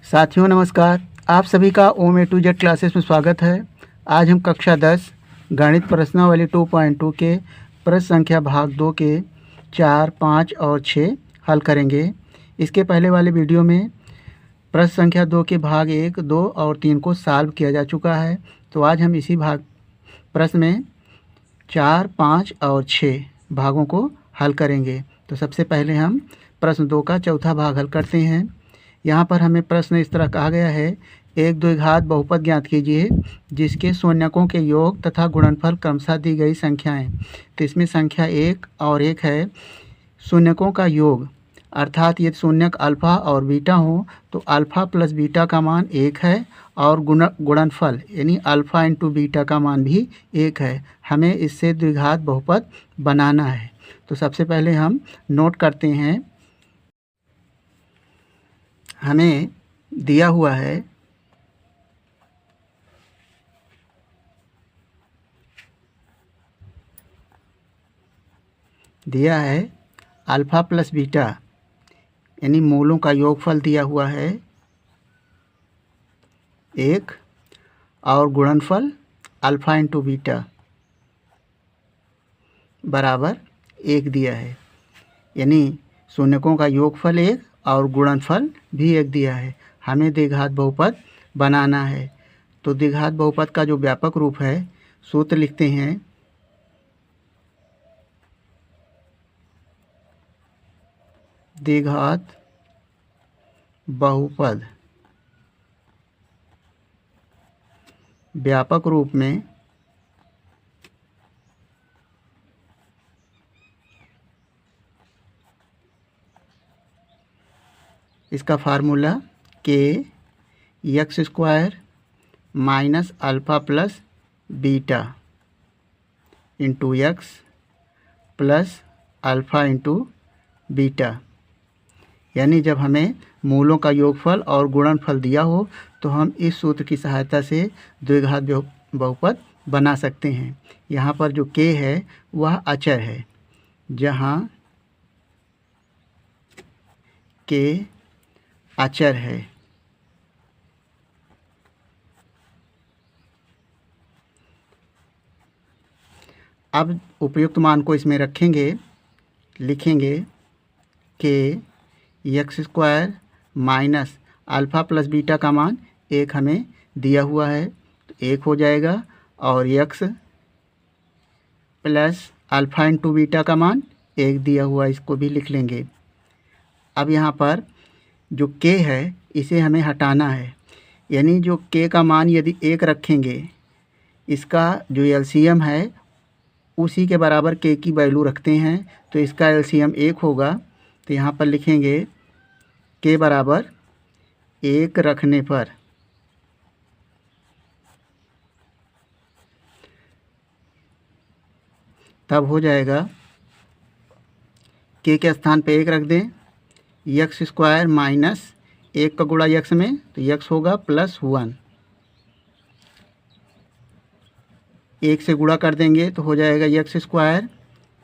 साथियों नमस्कार। आप सभी का ओम ए टू जेड क्लासेस में स्वागत है। आज हम कक्षा 10 गणित प्रश्नावली 2.2 के प्रश्न संख्या भाग 2 के 4, 5 और 6 हल करेंगे। इसके पहले वाले वीडियो में प्रश्न संख्या 2 के भाग 1, 2 और 3 को सॉल्व किया जा चुका है। तो आज हम इसी प्रश्न में 4, 5 और 6 भागों को हल करेंगे। तो सबसे पहले हम प्रश्न 2 का चौथा भाग हल करते हैं। यहाँ पर हमें प्रश्न इस तरह कहा गया है, एक द्विघात बहुपद ज्ञात कीजिए जिसके शून्यकों के योग तथा गुणनफल क्रमशः दी गई संख्याएं। तो इसमें संख्या 1 और 1 है। शून्यकों का योग अर्थात ये शून्यक अल्फ़ा और बीटा हो तो अल्फ़ा प्लस बीटा का मान 1 है और गुणनफल यानी अल्फ़ा इंटू बीटा का मान भी 1 है। हमें इससे द्विघात बहुपद बनाना है। तो सबसे पहले हम नोट करते हैं, हमें दिया हुआ है अल्फ़ा प्लस बीटा यानी मूलों का योगफल दिया हुआ है 1 और गुणनफल अल्फ़ा इंटू बीटा बराबर 1 दिया है। यानी शून्यकों का योगफल 1 और गुणनफल भी 1 दिया है। हमें द्विघात बहुपद बनाना है। तो द्विघात बहुपद का जो व्यापक रूप है सूत्र लिखते हैं, द्विघात बहुपद व्यापक रूप में इसका फार्मूला के x square minus alpha plus beta into x plus alpha into beta. यानी जब हमें मूलों का योगफल और गुणनफल दिया हो तो हम इस सूत्र की सहायता से द्विघात बहुपद बना सकते हैं। यहाँ पर जो के है वह अचर है, जहाँ के अचर है अब उपयुक्त मान को इसमें रखेंगे, लिखेंगे के x square minus alpha plus beta का मान 1 हमें दिया हुआ है तो 1 हो जाएगा, और x plus alpha into beta का मान 1 दिया हुआ, इसको भी लिख लेंगे। अब यहाँ पर जो के है इसे हमें हटाना है, यानी जो के का मान यदि 1 रखेंगे, इसका जो एलसीएम है उसी के बराबर के की वैल्यू रखते हैं तो इसका एलसीएम 1 होगा। तो यहाँ पर लिखेंगे के बराबर 1 रखने पर तब हो जाएगा, के स्थान पे 1 रख दें, एक्स स्क्वायर माइनस 1 का गुणा एक्स में तो एक्स होगा प्लस 1, 1 से गुणा कर देंगे तो हो जाएगा एक्स स्क्वायर,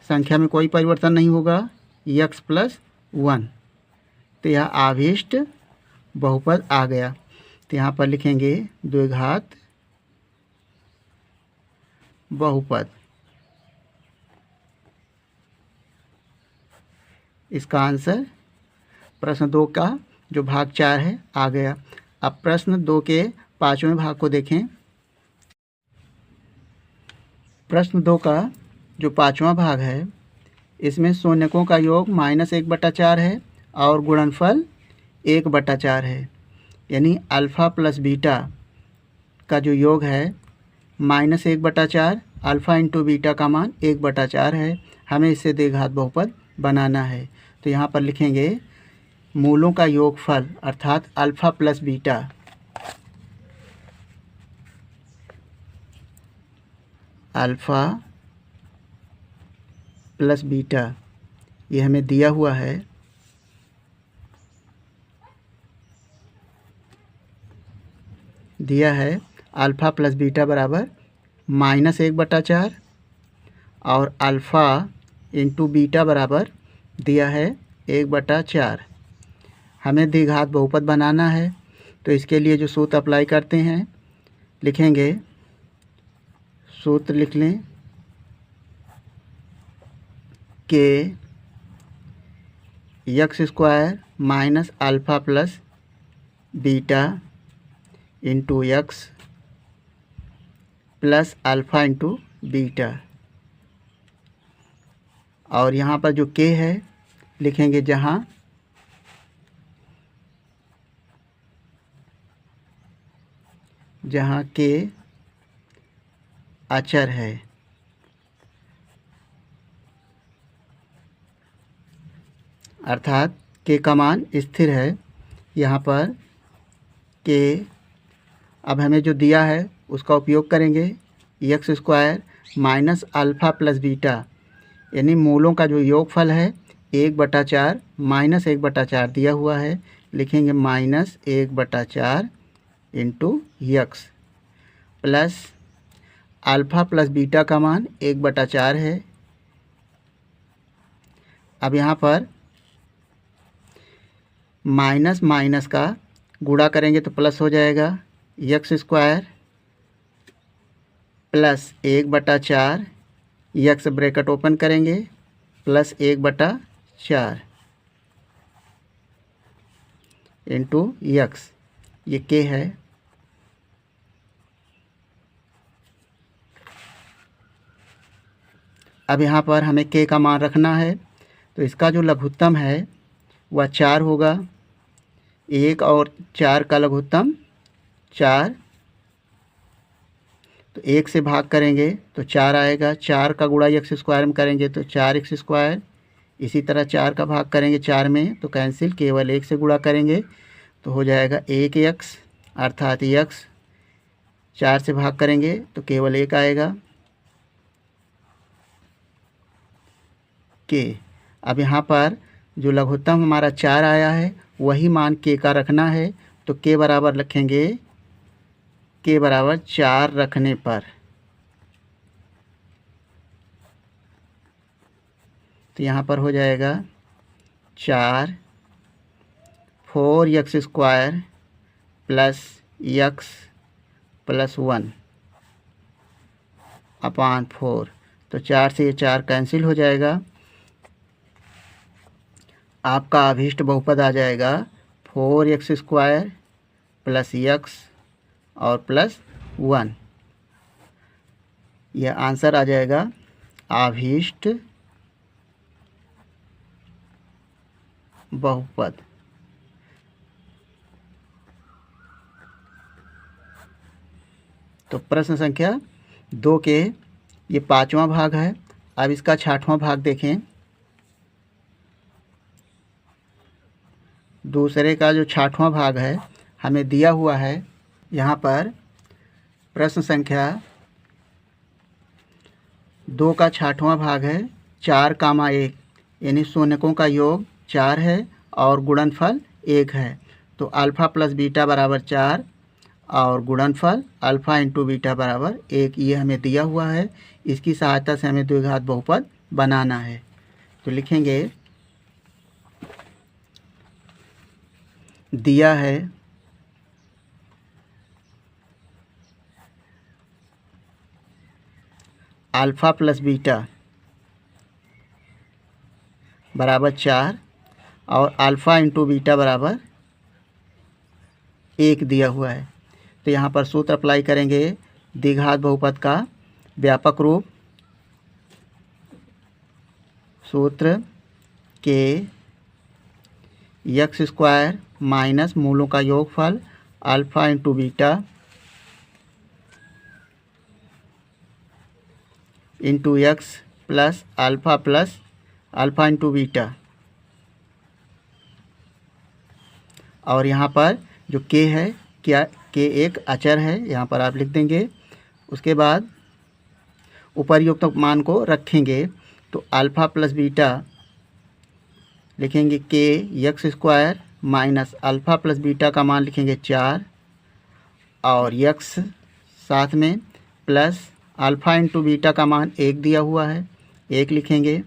संख्या में कोई परिवर्तन नहीं होगा, एक्स प्लस 1। तो यह आविष्ट बहुपद आ गया। तो यहाँ पर लिखेंगे द्विघात बहुपद। इसका आंसर प्रश्न 2 का जो भाग 4 है आ गया। अब प्रश्न 2 के 5वें भाग को देखें। प्रश्न 2 का जो 5वां भाग है इसमें शून्यकों का योग -1/4 है और गुणनफल 1/4 है। यानी अल्फ़ा प्लस बीटा का जो योग है -1/4, अल्फ़ा इंटू बीटा का मान 1/4 है। हमें इससे द्विघात बहुपद बनाना है। तो यहाँ पर लिखेंगे मूलों का योगफल अर्थात alpha plus beta alpha plus beta ये हमें दिया हुआ है, अल्फ़ा प्लस बीटा बराबर -1/4 और अल्फ़ा इंटू बीटा बराबर दिया है 1/4। हमें द्विघात बहुपद बनाना है तो इसके लिए जो सूत्र अप्लाई करते हैं, लिखेंगे, सूत्र लिख लें के x square minus alpha plus beta into x plus alpha into beta. और यहाँ पर जो के है लिखेंगे जहाँ के अचर है, अर्थात के का मान स्थिर है। यहाँ पर के अब हमें जो दिया है उसका उपयोग करेंगे, x square minus alpha plus beta, यानी मूलों का जो योगफल है 1/4 माइनस 1/4 दिया हुआ है, लिखेंगे minus 1/4 into x plus alpha plus beta का मान 1/4 है। अब यहाँ पर माइनस माइनस का गुणा करेंगे तो प्लस हो जाएगा, x square plus 1/4, x bracket open करेंगे प्लस 1/4 इंटू यक्स, ये के है। अब यहाँ पर हमें के का मान रखना है, तो इसका जो लघुत्तम है वह 4 होगा। 1 और 4 का लघुत्तम 4, तो 1 से भाग करेंगे तो 4 आएगा। 4 का गुणा एक्स स्क्वायर में करेंगे तो 4x स्क्वायर, इसी तरह 4 का भाग करेंगे 4 में तो कैंसिल, केवल 1 से गुणा करेंगे तो हो जाएगा 1x, अर्थात x 4 से भाग करेंगे तो केवल 1 आएगा के। अब यहाँ पर जो लघुत्तम हमारा 4 आया है वही मान के का रखना है, तो के बराबर रखेंगे, के बराबर 4 रखने पर, तो यहाँ पर हो जाएगा 4 4x square plus x plus 1 अपान 4, तो 4 से ये 4 कैंसिल हो जाएगा। आपका अभीष्ट बहुपद आ जाएगा 4x स्क्वायर प्लस यक्स और प्लस 1, यह आंसर आ जाएगा अभीष्ट बहुपद। तो प्रश्न संख्या 2 के ये 5वां भाग है। अब इसका 6वां भाग देखें। दूसरे का जो 6वां भाग है हमें दिया हुआ है, यहाँ पर प्रश्न संख्या 2 का 6वां भाग है 4,1, यानी शून्यकों का योग 4 है और गुणनफल 1 है। तो अल्फ़ा प्लस बीटा बराबर 4 और गुणनफल अल्फ़ा इंटू बीटा बराबर 1, ये हमें दिया हुआ है। इसकी सहायता से हमें द्विघात बहुपद बनाना है। तो लिखेंगे, दिया है अल्फ़ा प्लस बीटा बराबर 4 और अल्फ़ा इंटू बीटा बराबर 1 दिया हुआ है। तो यहाँ पर सूत्र अप्लाई करेंगे, द्विघात बहुपद का व्यापक रूप, सूत्र के यक्स स्क्वायर माइनस मूलों का योगफल alpha into beta into x plus alpha into beta. और यहाँ पर जो के है, क्या के एक अचर है, यहाँ पर आप लिख देंगे। उसके बाद उपर्युक्त मान को रखेंगे, तो अल्फ़ा प्लस बीटा लिखेंगे के x square minus alpha plus beta का मान लिखेंगे 4 और यक्स साथ में प्लस अल्फ़ा इंटू बीटा का मान 1 दिया हुआ है, 1 लिखेंगे।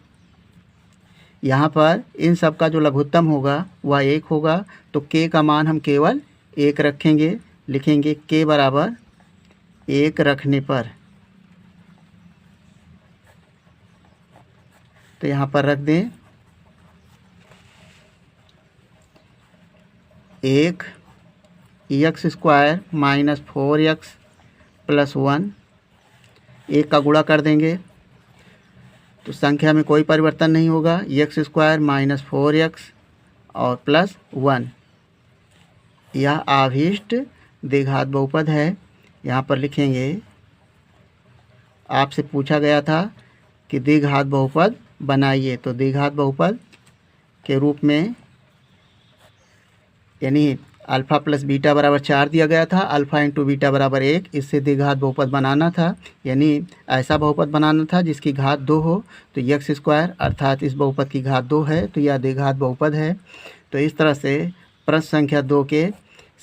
यहाँ पर इन सब का जो लघुत्तम होगा वह 1 होगा, तो के का मान हम केवल 1 रखेंगे, लिखेंगे k बराबर 1 रखने पर, तो यहाँ पर रख दें 1 x square minus 4x plus 1, 1 का गुणा कर देंगे तो संख्या में कोई परिवर्तन नहीं होगा, x स्क्वायर माइनस 4x और प्लस 1। यह आभीष्ट द्विघात बहुपद है। यहाँ पर लिखेंगे, आपसे पूछा गया था कि द्विघात बहुपद बनाइए, तो द्विघात बहुपद के रूप में यानी अल्फ़ा प्लस बीटा बराबर 4 दिया गया था, अल्फ़ा इंटू बीटा बराबर 1, इससे द्विघात बहुपद बनाना था, यानी ऐसा बहुपद बनाना था जिसकी घात 2 हो। तो x स्क्वायर अर्थात इस बहुपद की घात 2 है, तो यह द्विघात बहुपद है। तो इस तरह से प्रश्न संख्या 2 के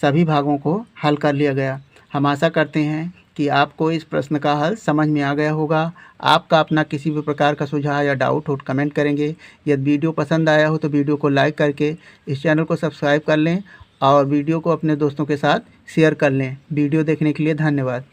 सभी भागों को हल कर लिया गया। हम आशा करते हैं कि आपको इस प्रश्न का हल समझ में आ गया होगा। आपका अपना किसी भी प्रकार का सुझाव या डाउट हो कमेंट करेंगे। यदि वीडियो पसंद आया हो तो वीडियो को लाइक करके इस चैनल को सब्सक्राइब कर लें और वीडियो को अपने दोस्तों के साथ शेयर कर लें। वीडियो देखने के लिए धन्यवाद।